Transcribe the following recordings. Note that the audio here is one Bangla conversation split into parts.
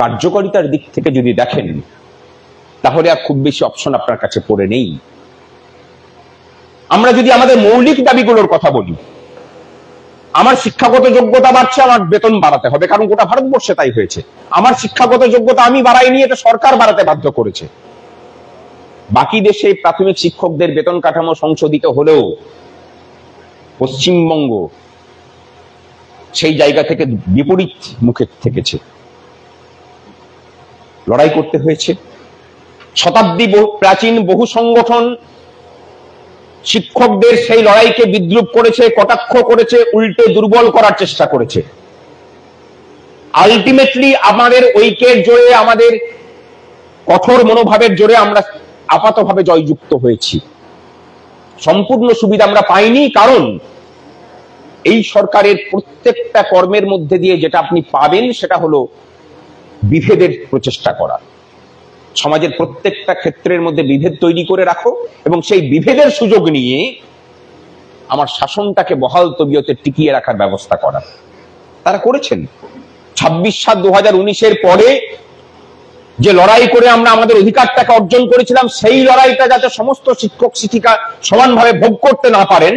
কার্যকারিতার দিক থেকে যদি দেখেন তাহলে আর খুব বেশি অপশন আপনার কাছে পড়ে নেই। আমরা যদি আমাদের মৌলিক দাবিগুলোর কথা বলি, আমার শিক্ষাগত যোগ্যতা বাড়ছে, আমার বেতন বাড়াতে হবে, কারণ গোটা ভারতবর্ষে তাই হয়েছে। আমার শিক্ষাগত যোগ্যতা আমি বাড়াইনি, এটা সরকার বাড়াতে বাধ্য করেছে। বাকি দেশে প্রাথমিক শিক্ষকদের বেতন কাঠামো সংশোধিত হলেও পশ্চিমবঙ্গ সেই জায়গা থেকে বিপরীত মুখে থেকেছে, লড়াই করতে হয়েছে। শতাব্দী প্রাচীন বহু সংগঠন শিক্ষকদের সেই লড়াইকে বিদ্রুপ করেছে, কটাক্ষ করেছে, উল্টে দুর্বল করার চেষ্টা করেছে। আলটিমেটলি আমাদের ঐক্যের জোরে, আমাদের কঠোর মনোভাবের জোরে আমরা আপাতভাবে জয়যুক্ত হয়েছি। সম্পূর্ণ সুবিধা আমরা পাইনি, কারণ এই সরকারের প্রত্যেকটা কর্মের মধ্যে দিয়ে যেটা আপনি পাবেন সেটা হলো বিভেদের প্রচেষ্টা করা। সমাজের প্রত্যেকটা ক্ষেত্রের মধ্যে বিভেদ তৈরি করে রাখো এবং সেই বিভেদের সুযোগ নিয়ে আমার শাসনটাকে বহাল তবিয়তে টিকিয়ে রাখার ব্যবস্থা করা। তারা করেছেন। 26/7/2019 পরে যে লড়াই করে আমরা আমাদের অধিকারটাকে অর্জন করেছিলাম, সেই লড়াইটা যাতে সমস্ত শিক্ষক শিক্ষিকা সমানভাবে ভোগ করতে না পারেন,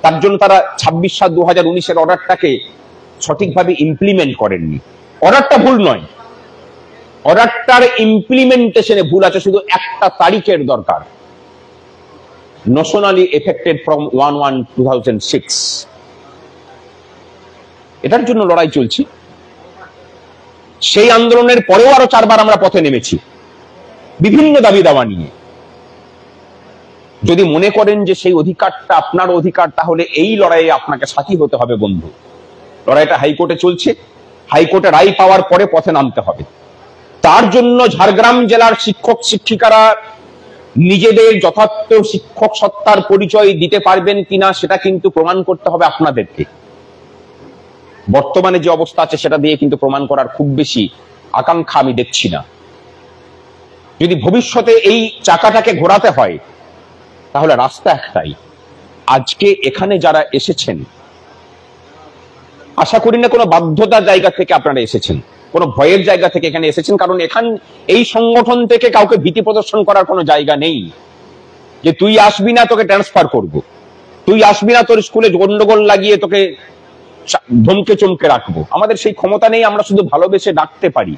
তার জন্য তারা 26/7/2019 অর্ডারটাকে সঠিকভাবে ইমপ্লিমেন্ট করেননি। অর্ডারটা ভুল নয়, অর্ডারটার ইমপ্লিমেন্টেশনে ভুল আছে। শুধু একটা তারিখের দরকার, ন্যাশনালি এফেক্টেড ফ্রম 1/1/2006। এটার জন্য লড়াই চলছে। সেই আন্দোলনের পরেও আরো 4 বার আমরা পথে নেমেছি বিভিন্ন দাবি দাওয়া নিয়ে। যদি মনে করেন যে সেই অধিকারটা আপনার অধিকার, তাহলে এই লড়াইয়ে আপনাকে সাথী হতে হবে বন্ধু। লড়াইটা হাইকোর্টে চলছে, হাইকোর্টে রায় পাওয়ার পরে পথে নামতে হবে। তার জন্য ঝাড়গ্রাম জেলার শিক্ষক শিক্ষিকারা নিজেদের যথার্থ শিক্ষক সত্তার পরিচয় দিতে পারবেন কিনা সেটা কিন্তু প্রমাণ করতে হবে আপনাদেরকে। বর্তমানে যে অবস্থা আছে সেটা দিয়ে কিন্তু প্রমাণ করার খুব বেশি আকাঙ্ক্ষা আমি দেখছি না। যদি ভবিষ্যতে এই চাকাটাকে ঘোরাতে হয় তাহলে রাস্তা একটাই। আজকে এখানে যারা এসেছেন, আশা করি না কোনো বাধ্যতার জায়গা থেকে আপনারা এসেছেন, কোনো ভয়ের জায়গা থেকে এখানে এসেছেন, কারণ এই সংগঠন থেকে কাউকে ভীতি প্রদর্শন করার কোনো জায়গা নেই যে তুই আসবি না তোকে ট্রান্সফার করব, তুই আসবি না তোর স্কুলে গন্ডগোল লাগিয়ে তোকে ধমকে চমকে রাখবো। আমাদের সেই ক্ষমতা নেই। আমরা শুধু ভালোবেসে ডাকতে পারি,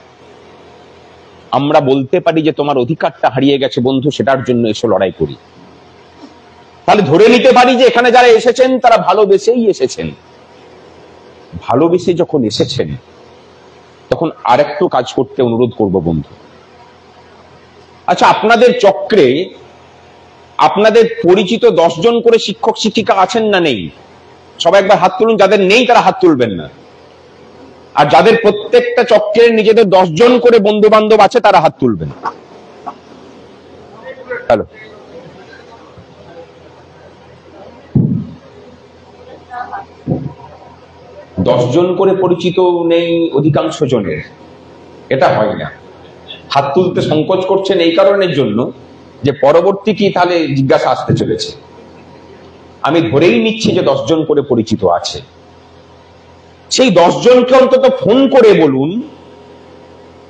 আমরা বলতে পারি যে তোমার অধিকারটা হারিয়ে গেছে বন্ধু, সেটার জন্য এসে লড়াই করি। তাহলে ধরে নিতে পারি যে এখানে যারা এসেছেন তারা ভালোবেসেই এসেছেন। ভালোবেসে যখন এসেছেন তখন আরেকটু কাজ করতে অনুরোধ করব বন্ধু। আচ্ছা, আপনাদের চক্রে আপনাদের পরিচিত 10 জন করে শিক্ষক শিক্ষিকা আছেন না নেই? সবাই একবার হাত তুলুন। যাদের নেই তারা হাত তুলবেন না। আর যাদের প্রত্যেকটা চক্রের নিজেদের 10 জন করে বন্ধু বান্ধব আছে তারা হাত তুলবেন। হ্যালো, দশ জন করে পরিচিত নেই অধিকাংশ জনের, এটা হয় না। হাত তুলতে সংকোচ করছেন এই কারণের জন্য যে পরবর্তী কি তাহলে জিজ্ঞাসা আসতে চলেছে। আমি ধরেই নিচ্ছি যে 10 জন করে পরিচিত আছে। সেই 10 জনকে অন্তত ফোন করে বলুন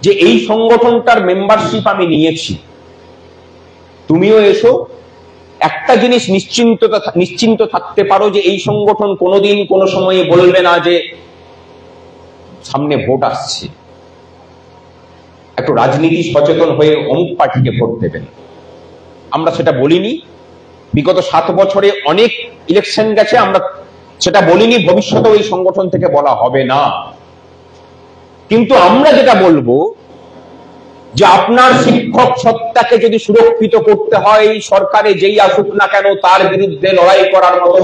যে এই সংগঠনটার মেম্বারশিপ আমি নিয়েছি, তুমিও এসো। একটা জিনিস নিশ্চিন্ত থাকতে পারো যে এই সংগঠন কোনোদিন কোনো সময়ে বলবে না যে সামনে ভোট আসছে, একটু রাজনীতি সচেতন হয়ে অমুক পার্টিকে ভোট দেবেন। আমরা সেটা বলিনি। বিগত 7 বছরে অনেক ইলেকশন গেছে, আমরা সেটা বলিনি। ভবিষ্যতেও এই সংগঠন থেকে বলা হবে না। কিন্তু আমরা যেটা বলবো যে আপনার শিক্ষক সত্তাকে যদি সুরক্ষিত করতে হয়, সরকারে যেই আসুক না কেন তার বিরুদ্ধে লড়াই করার মতো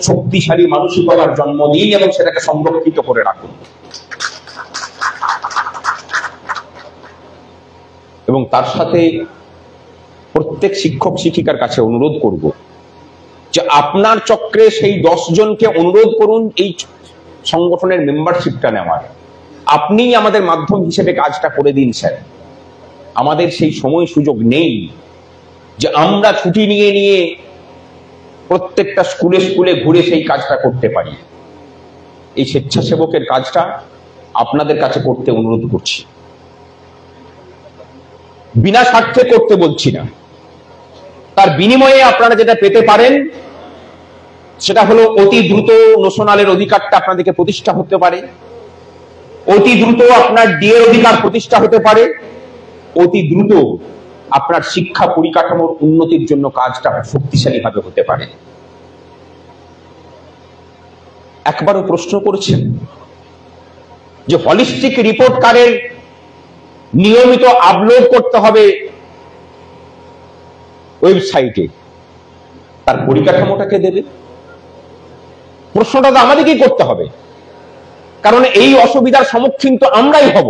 শক্তিশালী মানসিকতার জন্ম দিন এবং সেটাকে সংরক্ষিত করে রাখুন। এবং তার সাথে প্রত্যেক শিক্ষক শিক্ষিকার কাছে অনুরোধ করব যে আপনার চক্রে সেই 10 জনকে অনুরোধ করুন এই সংগঠনের মেম্বারশিপটা নেওয়ার। আপনিই আমাদের মাধ্যম হিসেবে কাজটা করে দিন স্যার। আমাদের সেই সময় সুযোগ নেই যে আমরা ছুটি নিয়ে নিয়ে প্রত্যেকটা স্কুলে স্কুলে ঘুরে সেই কাজটা করতে পারি। এই স্বেচ্ছাসেবকের কাজটা আপনাদের কাছে করতে অনুরোধ করছি। বিনা স্বার্থে করতে বলছি না, তার বিনিময়ে আপনারা যেটা পেতে পারেন সেটা হলো অতি দ্রুত নোশনালের অধিকারটা আপনাদেরকে প্রতিষ্ঠা হতে পারে, অতি দ্রুত আপনার ডিএর অধিকার প্রতিষ্ঠা হতে পারে, অতি দ্রুত আপনার শিক্ষা পরিকাঠামোর উন্নতির জন্য কাজটা শক্তিশালী ভাবে হতে পারে। একবারও প্রশ্ন করেছেন যে হলিস্টিক রিপোর্ট কার্ডের নিয়মিত আপলোড করতে হবে ওয়েবসাইটে, তার পরিকাঠামোটাকে দেবে? প্রশ্নটা তো আমাদেরকেই করতে হবে, কারণ এই অসুবিধার সম্মুখীন তো আমরাই হব।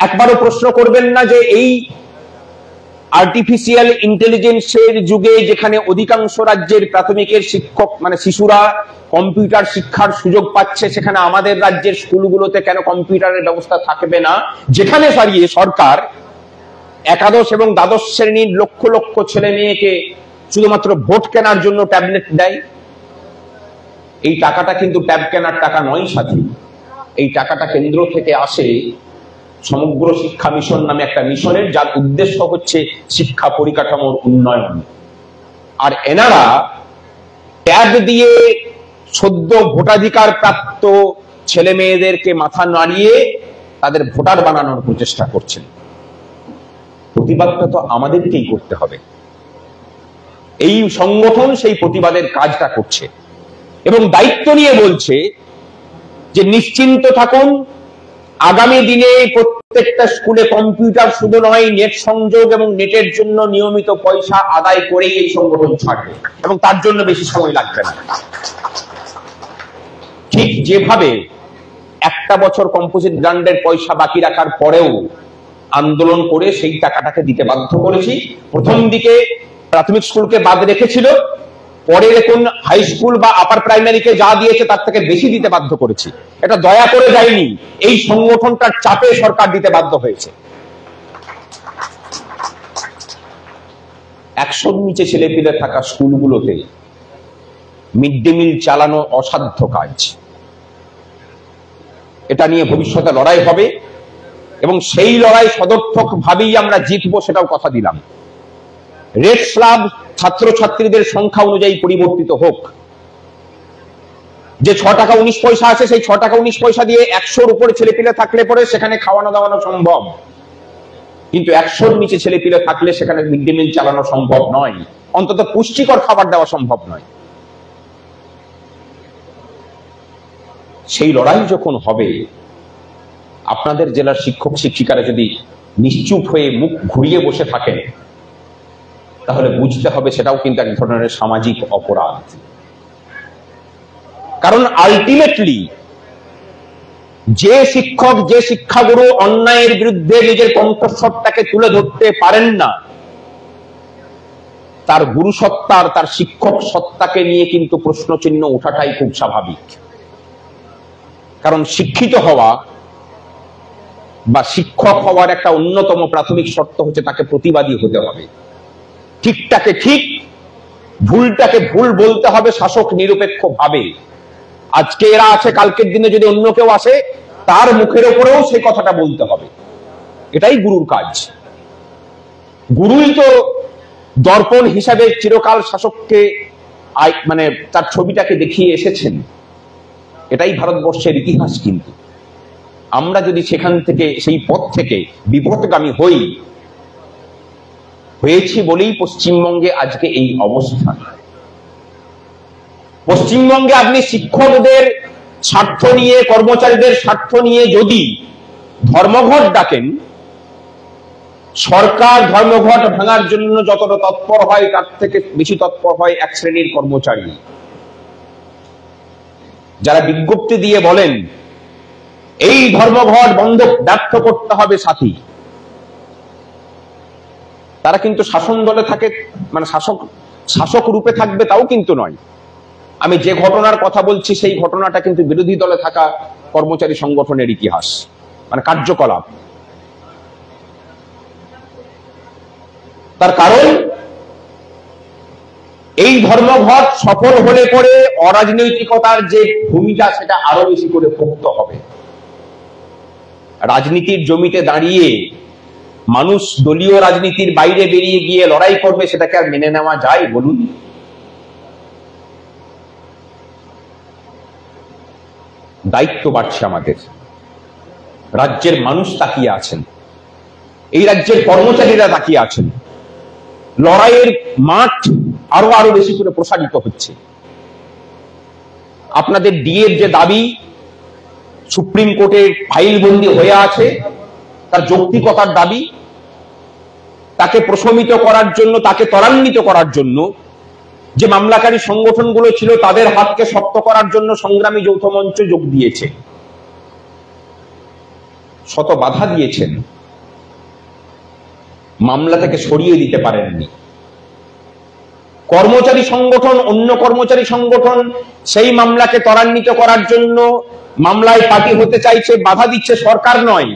একবারও প্রশ্ন করবেন না যে এই আর্টিফিশিয়াল ইন্টেলিজেন্সের যুগে যেখানে অধিকাংশ রাজ্যের প্রাথমিকের শিক্ষক মানে শিশুরা কম্পিউটার শিক্ষার সুযোগ পাচ্ছে, সেখানে আমাদের রাজ্যের স্কুলগুলোতে কেন কম্পিউটারের ব্যবস্থা থাকবে না, যেখানে দাঁড়িয়ে সরকার একাদশ এবং দ্বাদশ শ্রেণীর লক্ষ লক্ষ ছেলে মেয়েকে শুধুমাত্র ভোট কেনার জন্য ট্যাবলেট দেয়। এই টাকাটা কিন্তু ট্যাব কেনার টাকা নয় সাথী, এই টাকাটা কেন্দ্র থেকে আসে সমগ্র শিক্ষা মিশন নামে একটা মিশনের, যার উদ্দেশ্য হচ্ছে শিক্ষা পরিকাঠামোর উন্নয়ন। আর এনারা ট্যাব দিয়ে সদ্য ভোটাধিকার প্রাপ্ত ছেলে মেয়েদেরকে মাথা নাড়িয়ে তাদের ভোটার বানানোর প্রচেষ্টা করছেন। প্রতিবাদটা তো আমাদেরকেই করতে হবে। এই সংগঠন সেই প্রতিবাদের কাজটা করছে এবং দায়িত্ব নিয়ে বলছে যে নিশ্চিন্ত থাকুন, আগামী দিনে প্রত্যেকটা স্কুলে কম্পিউটার শুধু নয়, নেট সংযোগ এবং নেটের জন্য নিয়মিত পয়সা আদায় করেই এই সংগঠন ছাড়বে এবং তার জন্য বেশি সময় লাগবে না। ঠিক যেভাবে একটা বছর কম্পোজিট গ্রান্টের পয়সা বাকি রাখার পরেও আন্দোলন করে সেই টাকাটাকে দিতে বাধ্য করেছি। প্রথম দিকে প্রাথমিক স্কুলকে বাদ রেখেছিল, পরে দেখুন হাই স্কুল বা আপার প্রাইমারিকে যা দিয়েছে তার থেকে বেশি দিতে বাধ্য করেছি। এটা দয়া করে যায়নি, এই সংগঠনটার চাপে সরকার দিতে বাধ্য হয়েছে। 100-র নিচে ছেলেপিলে থাকা স্কুলগুলোতে মিড ডে মিল চালানো অসাধ্য কাজ। এটা নিয়ে ভবিষ্যতে লড়াই হবে এবং সেই লড়াই সদর্থক ভাবেই আমরা জিতবো, সেটাও কথা দিলাম। রেট স্ল্যাব ছাত্রছাত্রীদের সংখ্যা অনুযায়ী পরিবর্তিত হোক। যে 6 টাকা 19 পয়সা আছে, সেই 6 টাকা 19 পয়সা দিয়ে 100-র উপরে ছেলেপিলে থাকলে পরে সেখানে খাওয়ানো দাওয়ানো সম্ভব, কিন্তু 100-র নিচে ছেলেপিলে থাকলে সেখানে মিড ডে মিল চালানো সম্ভব নয়, অন্তত পুষ্টিকর খাবার দেওয়া সম্ভব নয়। সেই লড়াই যখন হবে, আপনাদের জেলার শিক্ষক শিক্ষিকারা যদি নিশ্চুপ হয়ে মুখ ঘুরিয়ে বসে থাকেন, তাহলে বুঝতে হবে সেটাও কিন্তু এক ধরনের সামাজিক অপরাধ। কারণ আলটিমেটলি যে শিক্ষক, যে শিক্ষাগুরু অন্যায়ের বিরুদ্ধে নিজের কণ্ঠস্বরটাকে তুলে ধরতে পারেন না, তার গুরু সত্তার, তার শিক্ষক সত্তাকে নিয়ে কিন্তু প্রশ্নচিহ্ন ওঠাটাই খুব স্বাভাবিক। কারণ শিক্ষিত হওয়া বা শিক্ষক হওয়ার একটা অন্যতম প্রাথমিক শর্ত হচ্ছে তাকে প্রতিবাদী হতে হবে। ঠিকটাকে ঠিক, ভুলটাকে ভুল বলতে হবে শাসক নিরপেক্ষ ভাবে। আজকে এরা আছে, কালকের দিনে যদি অন্য কেউ আসে তার মুখের উপরেও সেই কথাটা বলতে হবে। এটাই গুরুর কাজ। গুরুই তো দর্পণ হিসাবে চিরকাল শাসককে মানে তার ছবিটাকে দেখিয়ে এসেছেন। এটাই ভারতবর্ষের ইতিহাস। কিন্তু আমরা যদি সেখান থেকে, সেই পথ থেকে বিপথগামী হয়েছি বলেই পশ্চিমবঙ্গে আজকে এই অবস্থা। পশ্চিমবঙ্গে আপনি শিক্ষকদের স্বার্থ নিয়ে, কর্মচারীদের স্বার্থ নিয়ে যদি ধর্মঘট ডাকেন, সরকার ধর্মঘট ভাঙার জন্য যতটা তৎপর হয় তার থেকে বেশি তৎপর হয় এক শ্রেণীর কর্মচারী, যারা বিজ্ঞপ্তি দিয়ে বলেন এই ধর্মঘট বন্ধ ব্যর্থ করতে হবে সাথী। তারা কিন্তু শাসন দলে থাকে, মানে শাসক রূপে থাকবে তাও কিন্তু নয়। আমি যে ঘটনার কথা বলছি সেই ঘটনাটা কিন্তু বিরোধী দলে থাকা কর্মচারী সংগঠনের ইতিহাস, মানে কার্যকলাপ। তার কারণ এই ধর্মঘট সফল হলে পরে অরাজনৈতিকতার যে ভূমিকা সেটা আরো বেশি করে পোক্ত হবে। রাজনীতির জমিতে দাঁড়িয়ে মানুষ দলীয় রাজনীতির বাইরে বেরিয়ে গিয়ে লড়াই করবে, সেটাকে আর মেনে নেওয়া যায় বলুন? দায়িত্ব বাড়ছে আমাদের। রাজ্যের মানুষ তাকিয়ে আছেন, এই রাজ্যের কর্মচারীরা তাকিয়ে আছেন। লড়াইয়ের মাঠ আরো আরো বেশি করে প্রসারিত হচ্ছে। আপনাদের ডিএর যে দাবি সুপ্রিম কোর্টে ফাইলবন্দি হয়ে আছে, তার যৌক্তিকতার দাবি, তাকে প্রশমিত করার জন্য, তাকে ত্বরান্বিত করার জন্য যে মামলাকারী সংগঠনগুলো ছিল তাদের হাতকে শক্ত করার জন্য সংগ্রামী যৌথ মঞ্চ যোগ দিয়েছে, শত বাধা দিয়েছেন, মামলা থেকে সরিয়ে দিতে পারেননি। কর্মচারী সংগঠন, অন্য কর্মচারী সংগঠন সেই মামলাকে ত্বরান্বিত করার জন্য মামলায় পার্টি হতে চাইছে, বাধা দিচ্ছে সরকার নয়,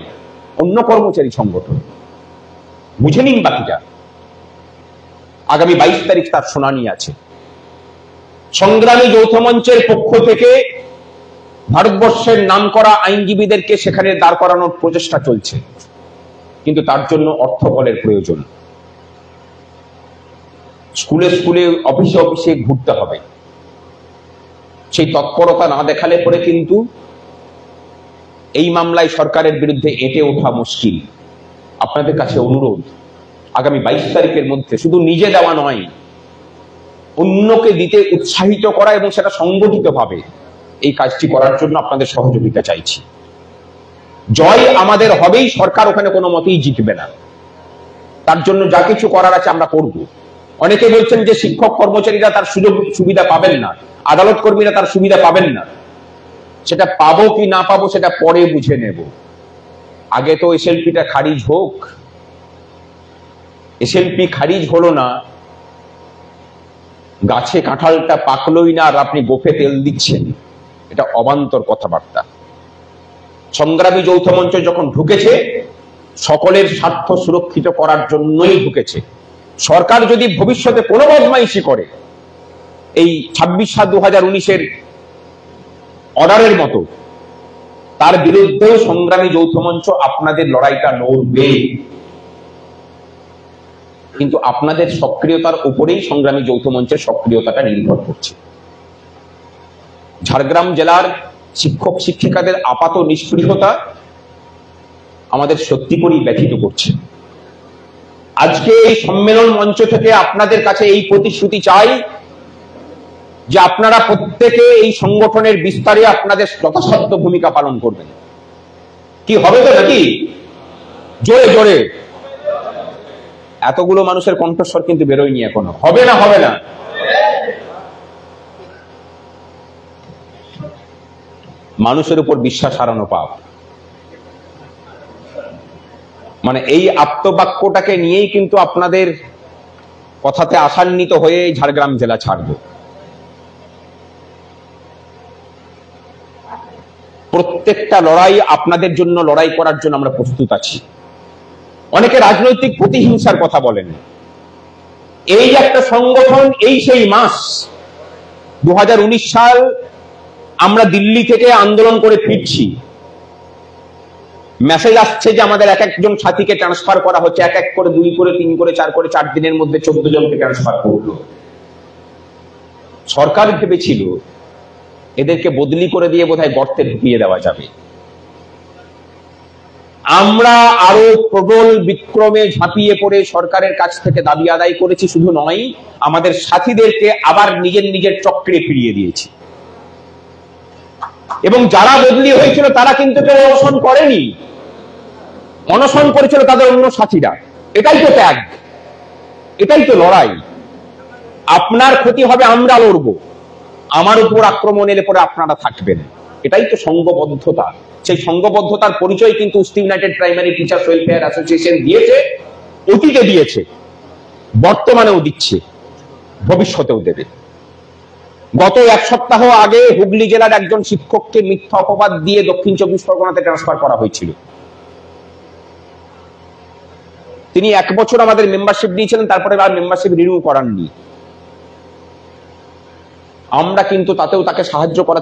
অন্য কর্মচারী সংগঠন। বুঝে নিন বাকিটা। আগামী 22 তারিখ তার শুনানি আছে। সংগ্রামী যৌথ মঞ্চের পক্ষ থেকে ভারতবর্ষের নামকরা আইনজীবীদেরকে সেখানে দাঁড় করানোর প্রচেষ্টা চলছে, কিন্তু তার জন্য অর্থবলের প্রয়োজন। স্কুলে স্কুলে, অফিসে অফিসে ঘুরতে হবে। সেই তৎপরতা না দেখালে পরে কিন্তু এই মামলায় সরকারের বিরুদ্ধে এঁটে ওঠা মুশকিল। আপনাদের কাছে অনুরোধ, আগামী 22 তারিখের মধ্যে শুধু নিজে দেওয়া নয়, অন্যকে দিতে উৎসাহিত করা এবং সেটা সংগঠিতভাবে এই কাজটি করার জন্য আপনাদের সহযোগিতা চাইছি। জয় আমাদের হবেই, সরকার ওখানে কোনো মতেই জিতবে না। তার জন্য যা কিছু করার আছে আমরা করব। অনেকে বলছেন যে শিক্ষক কর্মচারীরা তার সুযোগ সুবিধা পাবেন না, আদালত কর্মীরা তার সুবিধা পাবেন না। সেটা পাবো কি না পাবো সেটা পরে বুঝে নেব। আগে তো এসএলপিটা খারিজ হোক। এসএলপি খারিজ হলো না, গাছে কাঁঠালটা পাকলোই না আর আপনি গোফে তেল দিচ্ছেন, এটা অবান্তর কথাবার্তা। সংগ্রামী যৌথ মঞ্চ যখন ঢুকেছে, সকলের স্বার্থ সুরক্ষিত করার জন্যই ঢুকেছে। সরকার যদি ভবিষ্যতে কোনো বদমাইশি করে, এই 26/7/2019 অর্ডারের মতো, তার বিরুদ্ধেও সংগ্রামী যৌথ মঞ্চ আপনাদের লড়াইটা লড়বে। কিন্তু আপনাদের সক্রিয়তার উপরেই সংগ্রামী যৌথ মঞ্চের সক্রিয়তাটা নির্ভর করছে। ঝাড়গ্রাম জেলার শিক্ষক শিক্ষিকাদের আপাত নিষ্ক্রিয়তা আমাদের সত্যি করেই ব্যথিত করছে। আজকে এই সম্মেলন মঞ্চ থেকে আপনাদের কাছে এই প্রতিশ্রুতি চাই যে আপনারা প্রত্যেকে এই সংগঠনের বিস্তারে আপনাদের যথাসাধ্য ভূমিকা পালন করবেন। কি হবে তো নাকি? জোরে জোরে। এতগুলো মানুষের কণ্ঠস্বর কিন্তু বেরোয়নি এখনো। হবে না, হবে না। মানুষের উপর বিশ্বাস হারানো পাপ। মানে এই আপ্তবাক্যটাকে নিয়েই কিন্তু আপনাদের কথাতে আশান্বিত হয়ে ঝাড়গ্রাম জেলা ছাড়ব। প্রত্যেকটা লড়াই আপনাদের জন্য, লড়াই করার জন্য আমরা প্রস্তুত আছি। অনেকে রাজনৈতিক প্রতিহিংসার কথা বলেন। এই একটা সংগঠন, এই সেই মাস 2019 সাল আমরা দিল্লি থেকে আন্দোলন করে ফিরছি, মেসেজ আসছে যে আমাদের এক একজন সাথীকে ট্রান্সফার করা হচ্ছে, এক এক করে, 2 করে, 3 করে, 4 করে, 4 দিনের মধ্যে 14 জনকে ট্রান্সফার করলো। সরকার ভেবেছিল এদেরকে বদলি করে দিয়ে বোধহয় গর্তে ঢুকিয়ে দেওয়া যাবে। আমরা আরো প্রবল বিক্রমে ঝাঁপিয়ে পড়ে সরকারের কাছ থেকে দাবি আদায় করেছি। শুধু নয়, আমাদের সাথীদেরকে আবার নিজের নিজের চক্রে ফিরিয়ে দিয়েছি। এবং যারা বদলি হয়েছিল তারা কিন্তু কেউ অনশন করেনি, অনশন করেছিল তাদের অন্য সাথীরা। এটাই তো ত্যাগ, এটাই তো লড়াই। আপনার ক্ষতি হবে, আমরা লড়বো। আমার উপর আক্রমণ এলে পরে আপনারা থাকবেন। এটাই তো সংঘবদ্ধতা। সেই সংঘবদ্ধতার পরিচয় কিন্তু east United primary teachers welfare association দিয়েছে, অতীতে দিয়েছে, বর্তমানেও দিচ্ছে, ভবিষ্যতেও দেবে। গত 1 সপ্তাহ আগে হুগলি জেলার একজন শিক্ষককে মিথ্যা অপবাদ দিয়ে দক্ষিণ 24 পরগনাতে ট্রান্সফার করা হয়েছিল। তিনি 1 বছর আমাদের মেম্বারশিপ নিয়েছিলেন, তারপরে আর মেম্বারশিপ রিনিউ করাননি। আমরা কিন্তু তাতেও তাকে সাহায্য করা